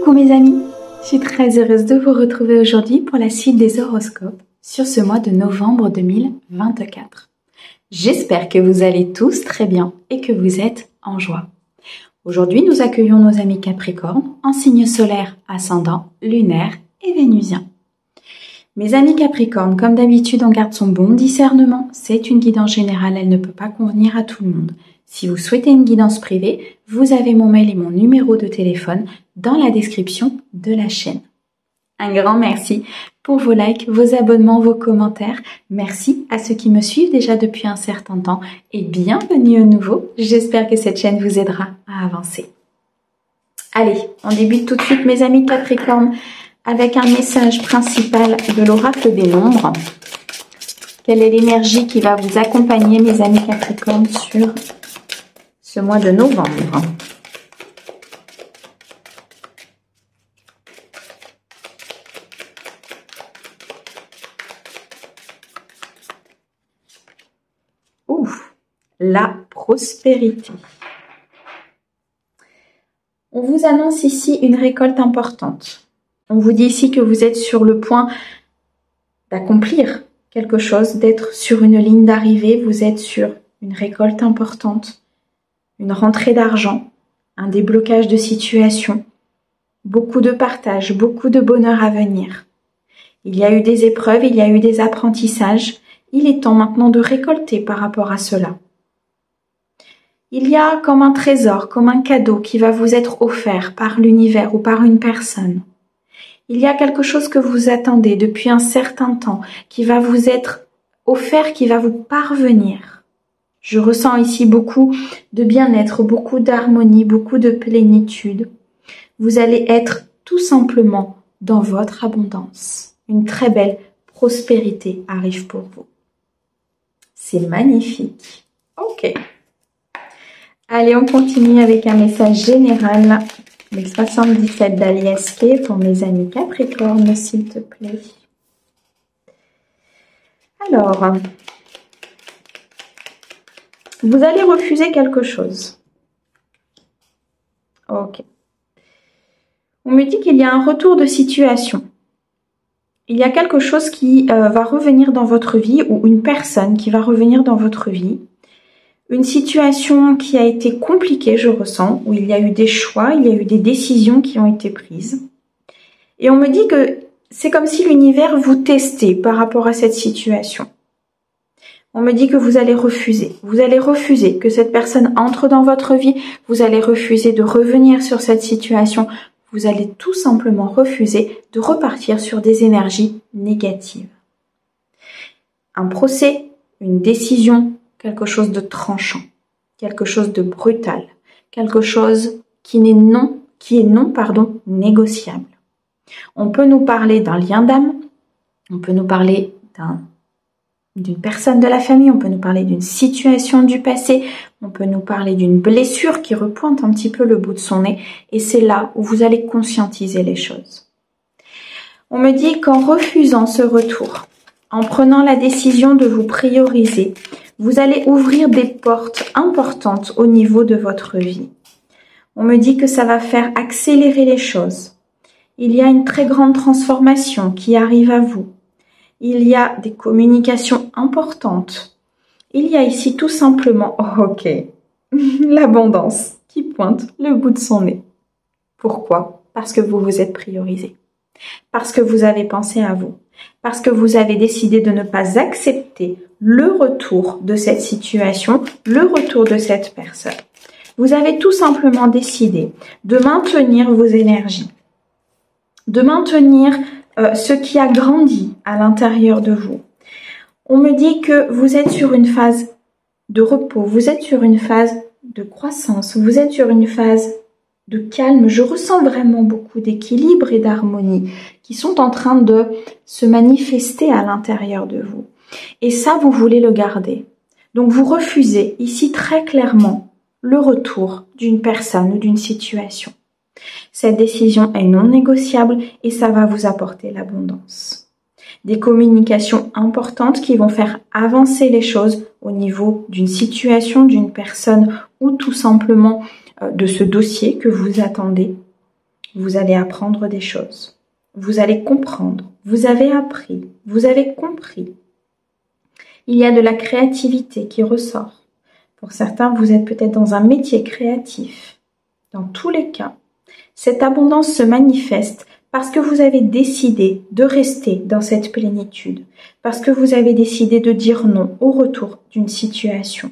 Coucou mes amis, je suis très heureuse de vous retrouver aujourd'hui pour la suite des horoscopes sur ce mois de novembre 2024. J'espère que vous allez tous très bien et que vous êtes en joie. Aujourd'hui, nous accueillons nos amis Capricorne en signe solaire, ascendant, lunaire et vénusien. Mes amis Capricorne, comme d'habitude, on garde son bon discernement. C'est une guidance générale, elle ne peut pas convenir à tout le monde. Si vous souhaitez une guidance privée, vous avez mon mail et mon numéro de téléphone dans la description de la chaîne. Un grand merci pour vos likes, vos abonnements, vos commentaires. Merci à ceux qui me suivent déjà depuis un certain temps et bienvenue au nouveau. J'espère que cette chaîne vous aidera à avancer. Allez, on débute tout de suite mes amis Capricorne avec un message principal de l'oracle des nombres. Quelle est l'énergie qui va vous accompagner mes amis Capricorne sur ce mois de novembre? Ouf, la prospérité. On vous annonce ici une récolte importante. On vous dit ici que vous êtes sur le point d'accomplir quelque chose, d'être sur une ligne d'arrivée. Vous êtes sur une récolte importante, une rentrée d'argent, un déblocage de situation, beaucoup de partage, beaucoup de bonheur à venir. Il y a eu des épreuves, il y a eu des apprentissages. Il est temps maintenant de récolter par rapport à cela. Il y a comme un trésor, comme un cadeau qui va vous être offert par l'univers ou par une personne. Il y a quelque chose que vous attendez depuis un certain temps qui va vous être offert, qui va vous parvenir. Je ressens ici beaucoup de bien-être, beaucoup d'harmonie, beaucoup de plénitude. Vous allez être tout simplement dans votre abondance. Une très belle prospérité arrive pour vous. C'est magnifique. Ok. Allez, on continue avec un message général. Les 77 d'Aliaske pour mes amis Capricorne, s'il te plaît. Alors, vous allez refuser quelque chose. Ok. On me dit qu'il y a un retour de situation. Il y a quelque chose qui va revenir dans votre vie ou une personne qui va revenir dans votre vie. Une situation qui a été compliquée, je ressens, où il y a eu des choix, il y a eu des décisions qui ont été prises. Et on me dit que c'est comme si l'univers vous testait par rapport à cette situation. On me dit que vous allez refuser. Vous allez refuser que cette personne entre dans votre vie. Vous allez refuser de revenir sur cette situation. Vous allez tout simplement refuser de repartir sur des énergies négatives. Un procès, une décision, quelque chose de tranchant, quelque chose de brutal, quelque chose qui est non négociable. On peut nous parler d'un lien d'âme, on peut nous parler d'une personne de la famille, on peut nous parler d'une situation du passé, on peut nous parler d'une blessure qui repointe un petit peu le bout de son nez, et c'est là où vous allez conscientiser les choses. On me dit qu'en refusant ce retour, en prenant la décision de vous prioriser, vous allez ouvrir des portes importantes au niveau de votre vie. On me dit que ça va faire accélérer les choses. Il y a une très grande transformation qui arrive à vous. Il y a des communications importantes. Il y a ici tout simplement, l'abondance qui pointe le bout de son nez. Pourquoi? Parce que vous vous êtes priorisé. Parce que vous avez pensé à vous. Parce que vous avez décidé de ne pas accepter le retour de cette situation, le retour de cette personne. Vous avez tout simplement décidé de maintenir vos énergies, de maintenir ce qui a grandi à l'intérieur de vous. On me dit que vous êtes sur une phase de repos, vous êtes sur une phase de croissance, vous êtes sur une phase de calme. Je ressens vraiment beaucoup d'équilibre et d'harmonie qui sont en train de se manifester à l'intérieur de vous. Et ça, vous voulez le garder. Donc, vous refusez ici très clairement le retour d'une personne ou d'une situation. Cette décision est non négociable et ça va vous apporter l'abondance. Des communications importantes qui vont faire avancer les choses au niveau d'une situation, d'une personne ou tout simplement de ce dossier que vous attendez. Vous allez apprendre des choses. Vous allez comprendre. Vous avez appris. Vous avez compris. Il y a de la créativité qui ressort. Pour certains, vous êtes peut-être dans un métier créatif. Dans tous les cas, cette abondance se manifeste parce que vous avez décidé de rester dans cette plénitude, parce que vous avez décidé de dire non au retour d'une situation.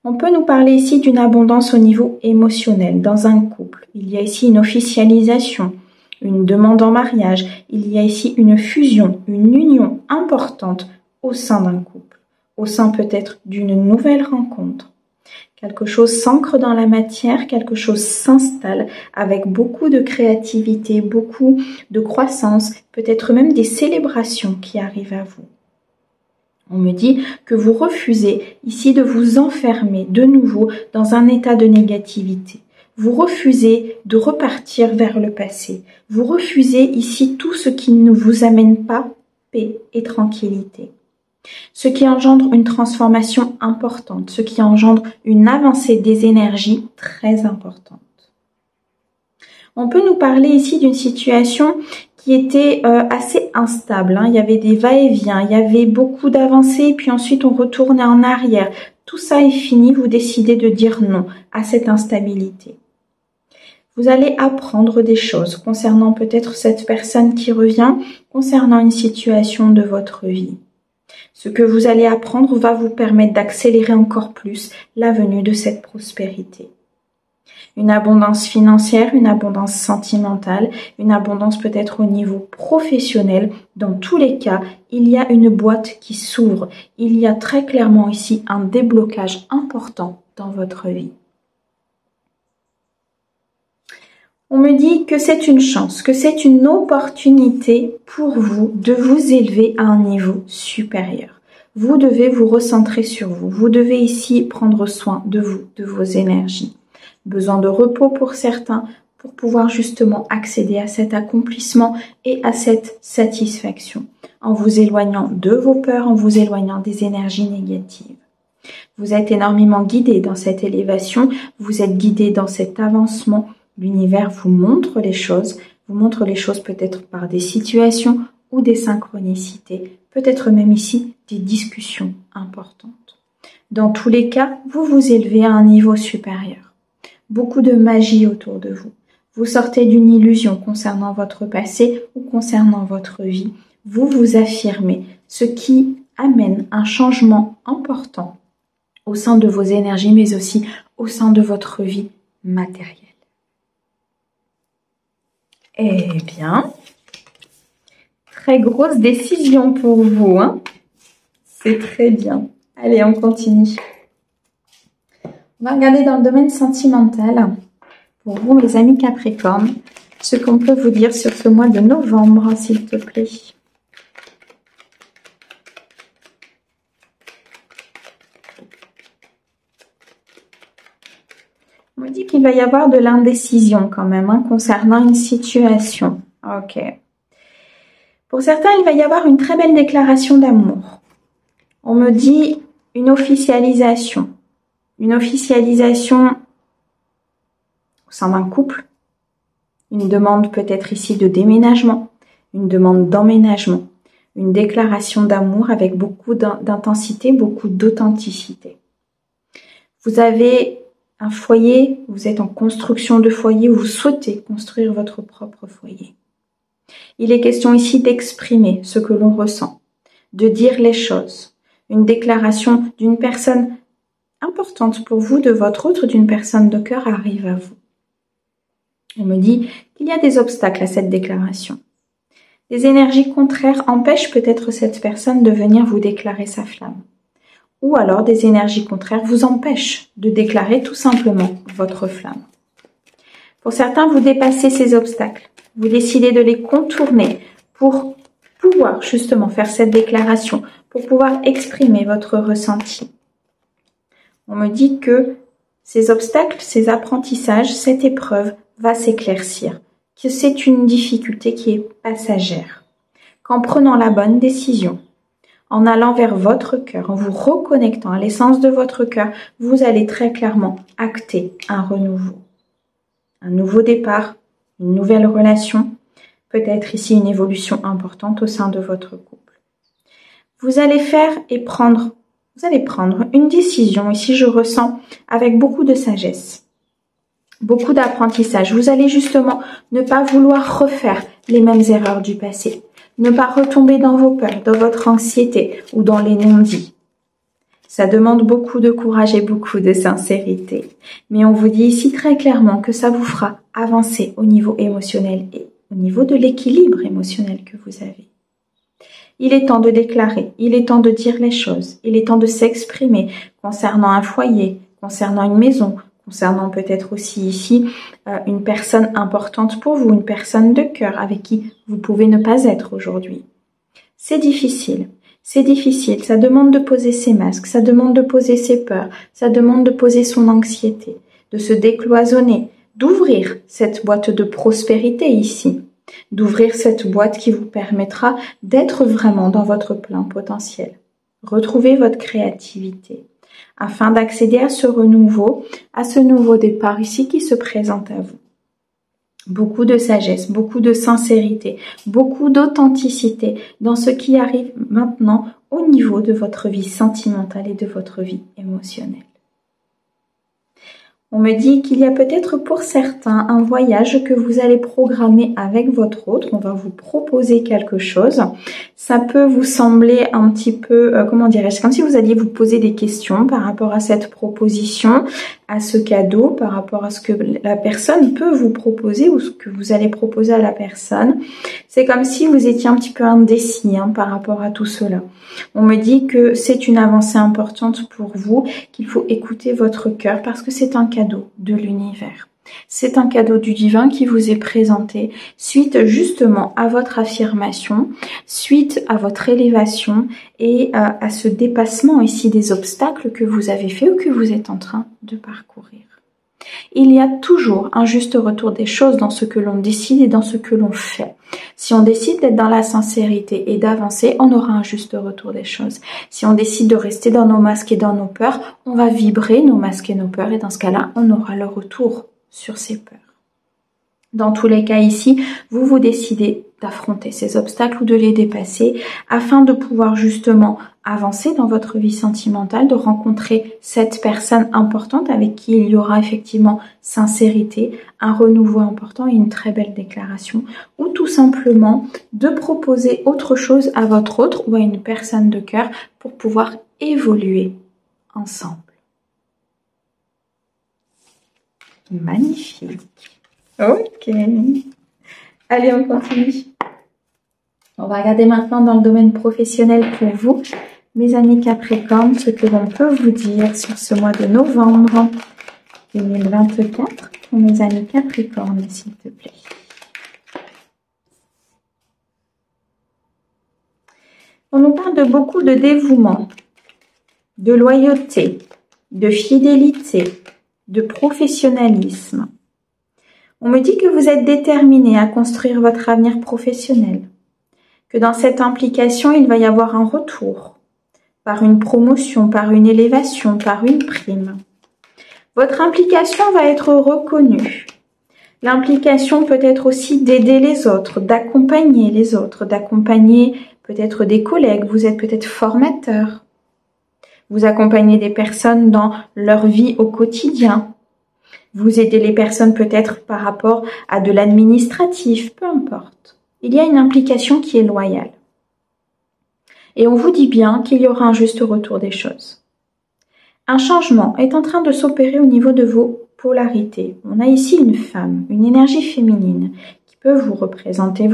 On peut nous parler ici d'une abondance au niveau émotionnel dans un couple. Il y a ici une officialisation, une demande en mariage. Il y a ici une fusion, une union importante au sein d'un couple, au sein peut-être d'une nouvelle rencontre. Quelque chose s'ancre dans la matière, quelque chose s'installe avec beaucoup de créativité, beaucoup de croissance, peut-être même des célébrations qui arrivent à vous. On me dit que vous refusez ici de vous enfermer de nouveau dans un état de négativité. Vous refusez de repartir vers le passé. Vous refusez ici tout ce qui ne vous amène pas paix et tranquillité. Ce qui engendre une transformation importante, ce qui engendre une avancée des énergies très importante. On peut nous parler ici d'une situation qui était assez instable. Il y avait des va-et-vient, il y avait beaucoup d'avancées, puis ensuite on retournait en arrière. Tout ça est fini, vous décidez de dire non à cette instabilité. Vous allez apprendre des choses concernant peut-être cette personne qui revient, concernant une situation de votre vie. Ce que vous allez apprendre va vous permettre d'accélérer encore plus la venue de cette prospérité. Une abondance financière, une abondance sentimentale, une abondance peut-être au niveau professionnel. Dans tous les cas, il y a une boîte qui s'ouvre. Il y a très clairement ici un déblocage important dans votre vie. On me dit que c'est une chance, que c'est une opportunité pour vous de vous élever à un niveau supérieur. Vous devez vous recentrer sur vous. Vous devez ici prendre soin de vous, de vos énergies. Besoin de repos pour certains pour pouvoir justement accéder à cet accomplissement et à cette satisfaction en vous éloignant de vos peurs, en vous éloignant des énergies négatives. Vous êtes énormément guidé dans cette élévation, vous êtes guidé dans cet avancement. L'univers vous montre les choses peut-être par des situations ou des synchronicités, peut-être même ici des discussions importantes. Dans tous les cas, vous vous élevez à un niveau supérieur. Beaucoup de magie autour de vous. Vous sortez d'une illusion concernant votre passé ou concernant votre vie. Vous vous affirmez, ce qui amène un changement important au sein de vos énergies, mais aussi au sein de votre vie matérielle. Eh bien, très grosse décision pour vous, hein? C'est très bien. Allez, on continue. On va regarder dans le domaine sentimental, pour vous, mes amis Capricorne, ce qu'on peut vous dire sur ce mois de novembre, s'il te plaît. On me dit qu'il va y avoir de l'indécision quand même, hein, concernant une situation. Ok. Pour certains, il va y avoir une très belle déclaration d'amour. On me dit une officialisation. Une officialisation au sein d'un couple. Une demande peut-être ici de déménagement. Une demande d'emménagement. Une déclaration d'amour avec beaucoup d'intensité, beaucoup d'authenticité. Vous avez un foyer, vous êtes en construction de foyer, vous souhaitez construire votre propre foyer. Il est question ici d'exprimer ce que l'on ressent, de dire les choses. Une déclaration d'une personne importante pour vous, de votre autre, d'une personne de cœur arrive à vous. On me dit qu'il y a des obstacles à cette déclaration. Des énergies contraires empêchent peut-être cette personne de venir vous déclarer sa flamme. Ou alors des énergies contraires vous empêchent de déclarer tout simplement votre flamme. Pour certains, vous dépassez ces obstacles. Vous décidez de les contourner pour pouvoir justement faire cette déclaration, pour pouvoir exprimer votre ressenti. On me dit que ces obstacles, ces apprentissages, cette épreuve va s'éclaircir, que c'est une difficulté qui est passagère. Qu'en prenant la bonne décision, en allant vers votre cœur, en vous reconnectant à l'essence de votre cœur, vous allez très clairement acter un renouveau. Un nouveau départ, une nouvelle relation, peut-être ici une évolution importante au sein de votre couple. Vous allez prendre une décision, ici je ressens, avec beaucoup de sagesse, beaucoup d'apprentissage. Vous allez justement ne pas vouloir refaire les mêmes erreurs du passé, ne pas retomber dans vos peurs, dans votre anxiété ou dans les non-dits. Ça demande beaucoup de courage et beaucoup de sincérité. Mais on vous dit ici très clairement que ça vous fera avancer au niveau émotionnel et au niveau de l'équilibre émotionnel que vous avez. Il est temps de déclarer, il est temps de dire les choses, il est temps de s'exprimer concernant un foyer, concernant une maison, concernant peut-être aussi ici une personne importante pour vous, une personne de cœur avec qui vous pouvez ne pas être aujourd'hui. C'est difficile. C'est difficile, ça demande de poser ses masques, ça demande de poser ses peurs, ça demande de poser son anxiété, de se décloisonner, d'ouvrir cette boîte de prospérité ici, d'ouvrir cette boîte qui vous permettra d'être vraiment dans votre plein potentiel. Retrouvez votre créativité afin d'accéder à ce renouveau, à ce nouveau départ ici qui se présente à vous. Beaucoup de sagesse, beaucoup de sincérité, beaucoup d'authenticité dans ce qui arrive maintenant au niveau de votre vie sentimentale et de votre vie émotionnelle. On me dit qu'il y a peut-être pour certains un voyage que vous allez programmer avec votre autre. On va vous proposer quelque chose. Ça peut vous sembler un petit peu, comment dirais-je, comme si vous alliez vous poser des questions par rapport à cette proposition, à ce cadeau, par rapport à ce que la personne peut vous proposer ou ce que vous allez proposer à la personne. C'est comme si vous étiez un petit peu indécis par rapport à tout cela. On me dit que c'est une avancée importante pour vous, qu'il faut écouter votre cœur parce que c'est un cadeau de l'univers. C'est un cadeau du divin qui vous est présenté suite justement à votre affirmation, suite à votre élévation et à ce dépassement ici des obstacles que vous avez fait ou que vous êtes en train de parcourir. Il y a toujours un juste retour des choses dans ce que l'on décide et dans ce que l'on fait. Si on décide d'être dans la sincérité et d'avancer, on aura un juste retour des choses. Si on décide de rester dans nos masques et dans nos peurs, on va vibrer nos masques et nos peurs et dans ce cas-là, on aura le retour sur ces peurs. Dans tous les cas ici, vous décidez d'affronter ces obstacles ou de les dépasser afin de pouvoir justement avancer dans votre vie sentimentale, de rencontrer cette personne importante avec qui il y aura effectivement sincérité, un renouveau important et une très belle déclaration, ou tout simplement de proposer autre chose à votre autre ou à une personne de cœur pour pouvoir évoluer ensemble. Magnifique. Ok. Allez, on continue. On va regarder maintenant dans le domaine professionnel pour vous, mes amis Capricorne, ce que l'on peut vous dire sur ce mois de novembre 2024 pour mes amis Capricorne, s'il te plaît. On nous parle de beaucoup de dévouement, de loyauté, de fidélité, de professionnalisme. On me dit que vous êtes déterminé à construire votre avenir professionnel, que dans cette implication, il va y avoir un retour, par une promotion, par une élévation, par une prime. Votre implication va être reconnue. L'implication peut être aussi d'aider les autres, d'accompagner les autres, d'accompagner peut-être des collègues, vous êtes peut-être formateur. Vous accompagnez des personnes dans leur vie au quotidien. Vous aidez les personnes peut-être par rapport à de l'administratif, peu importe. Il y a une implication qui est loyale. Et on vous dit bien qu'il y aura un juste retour des choses. Un changement est en train de s'opérer au niveau de vos polarités. On a ici une femme, une énergie féminine qui peut vous représenter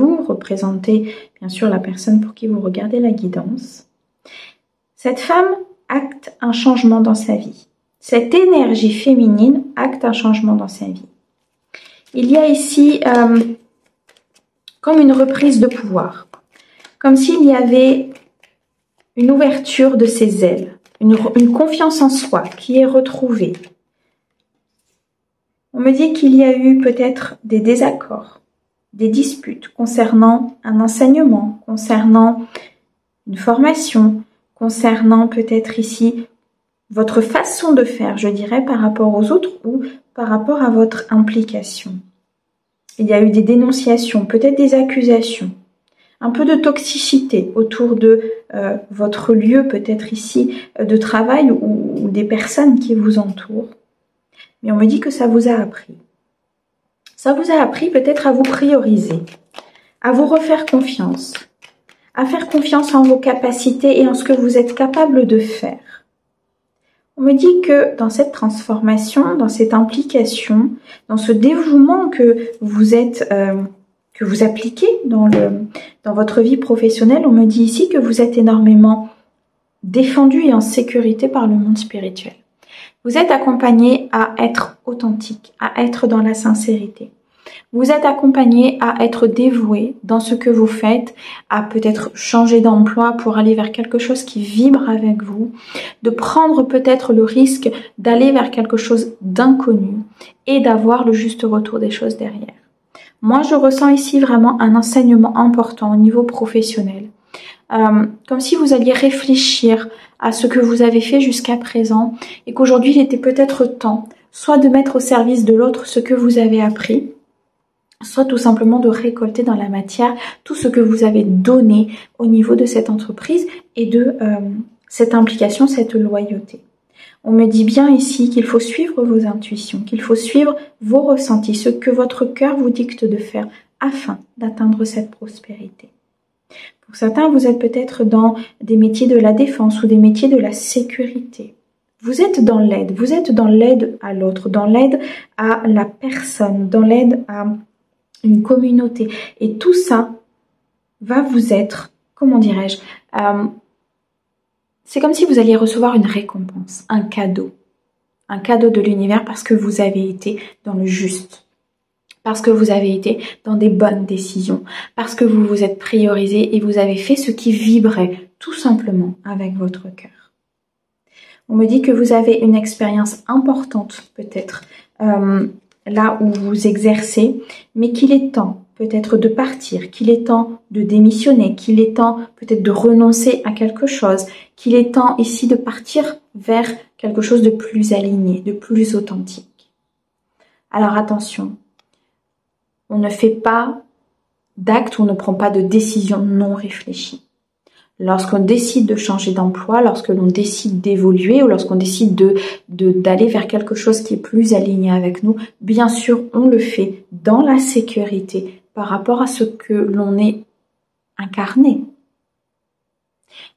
bien sûr la personne pour qui vous regardez la guidance. Cette femme acte un changement dans sa vie. Cette énergie féminine acte un changement dans sa vie. Il y a ici comme une reprise de pouvoir, comme s'il y avait une ouverture de ses ailes, une confiance en soi qui est retrouvée. On me dit qu'il y a eu peut-être des désaccords, des disputes concernant un enseignement, concernant une formation, concernant peut-être ici votre façon de faire, je dirais, par rapport aux autres ou par rapport à votre implication. il y a eu des dénonciations, peut-être des accusations, un peu de toxicité autour de votre lieu, peut-être ici, de travail ou des personnes qui vous entourent. Mais on me dit que ça vous a appris. Ça vous a appris peut-être à vous prioriser, à vous refaire confiance, à faire confiance en vos capacités et en ce que vous êtes capable de faire. On me dit que dans cette transformation, dans cette implication, dans ce dévouement que vous êtes, que vous appliquez dans votre vie professionnelle, on me dit ici que vous êtes énormément défendu et en sécurité par le monde spirituel. Vous êtes accompagné à être authentique, à être dans la sincérité. Vous êtes accompagné à être dévoué dans ce que vous faites, à peut-être changer d'emploi pour aller vers quelque chose qui vibre avec vous, de prendre peut-être le risque d'aller vers quelque chose d'inconnu et d'avoir le juste retour des choses derrière. Moi, je ressens ici vraiment un enseignement important au niveau professionnel. Comme si vous alliez réfléchir à ce que vous avez fait jusqu'à présent et qu'aujourd'hui, il était peut-être temps soit de mettre au service de l'autre ce que vous avez appris, soit tout simplement de récolter dans la matière tout ce que vous avez donné au niveau de cette entreprise et de cette implication, cette loyauté. On me dit bien ici qu'il faut suivre vos intuitions, qu'il faut suivre vos ressentis, ce que votre cœur vous dicte de faire afin d'atteindre cette prospérité. Pour certains, vous êtes peut-être dans des métiers de la défense ou des métiers de la sécurité. Vous êtes dans l'aide à l'autre, dans l'aide à la personne, dans l'aide à une communauté. Et tout ça va vous être, comment dirais-je, c'est comme si vous alliez recevoir une récompense, un cadeau de l'univers parce que vous avez été dans le juste, parce que vous avez été dans des bonnes décisions, parce que vous vous êtes priorisé et vous avez fait ce qui vibrait tout simplement avec votre cœur. On me dit que vous avez une expérience importante peut-être là où vous exercez, mais qu'il est temps peut-être de partir, qu'il est temps de démissionner, qu'il est temps peut-être de renoncer à quelque chose, qu'il est temps ici de partir vers quelque chose de plus aligné, de plus authentique. Alors attention, on ne fait pas d'acte, on ne prend pas de décision non réfléchie. Lorsqu'on décide de changer d'emploi, lorsque l'on décide d'évoluer ou lorsqu'on décide d'aller vers quelque chose qui est plus aligné avec nous, bien sûr, on le fait dans la sécurité par rapport à ce que l'on est incarné,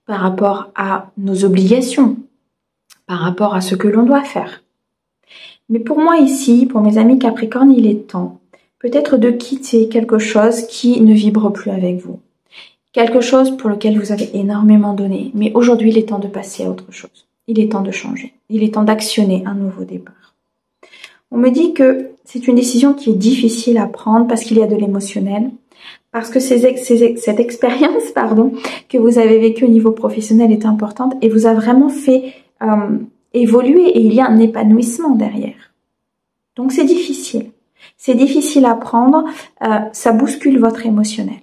par rapport à nos obligations, par rapport à ce que l'on doit faire. Mais pour moi ici, pour mes amis Capricorne, il est temps peut-être de quitter quelque chose qui ne vibre plus avec vous. Quelque chose pour lequel vous avez énormément donné. Mais aujourd'hui, il est temps de passer à autre chose. Il est temps de changer. Il est temps d'actionner un nouveau départ. On me dit que c'est une décision qui est difficile à prendre parce qu'il y a de l'émotionnel. Parce que cette expérience que vous avez vécue au niveau professionnel est importante et vous a vraiment fait évoluer. Et il y a un épanouissement derrière. Donc c'est difficile. C'est difficile à prendre. Ça bouscule votre émotionnel.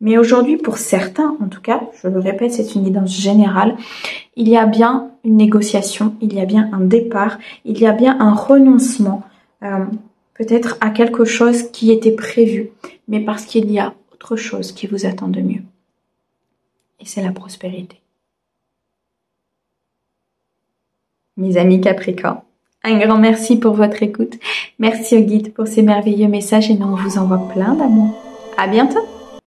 Mais aujourd'hui, pour certains, en tout cas, je le répète, c'est une guidance générale, il y a bien une négociation, il y a bien un départ, il y a bien un renoncement, peut-être à quelque chose qui était prévu, mais parce qu'il y a autre chose qui vous attend de mieux. Et c'est la prospérité. Mes amis Capricorne, un grand merci pour votre écoute. Merci au guide pour ces merveilleux messages et nous on vous envoie plein d'amour. À bientôt!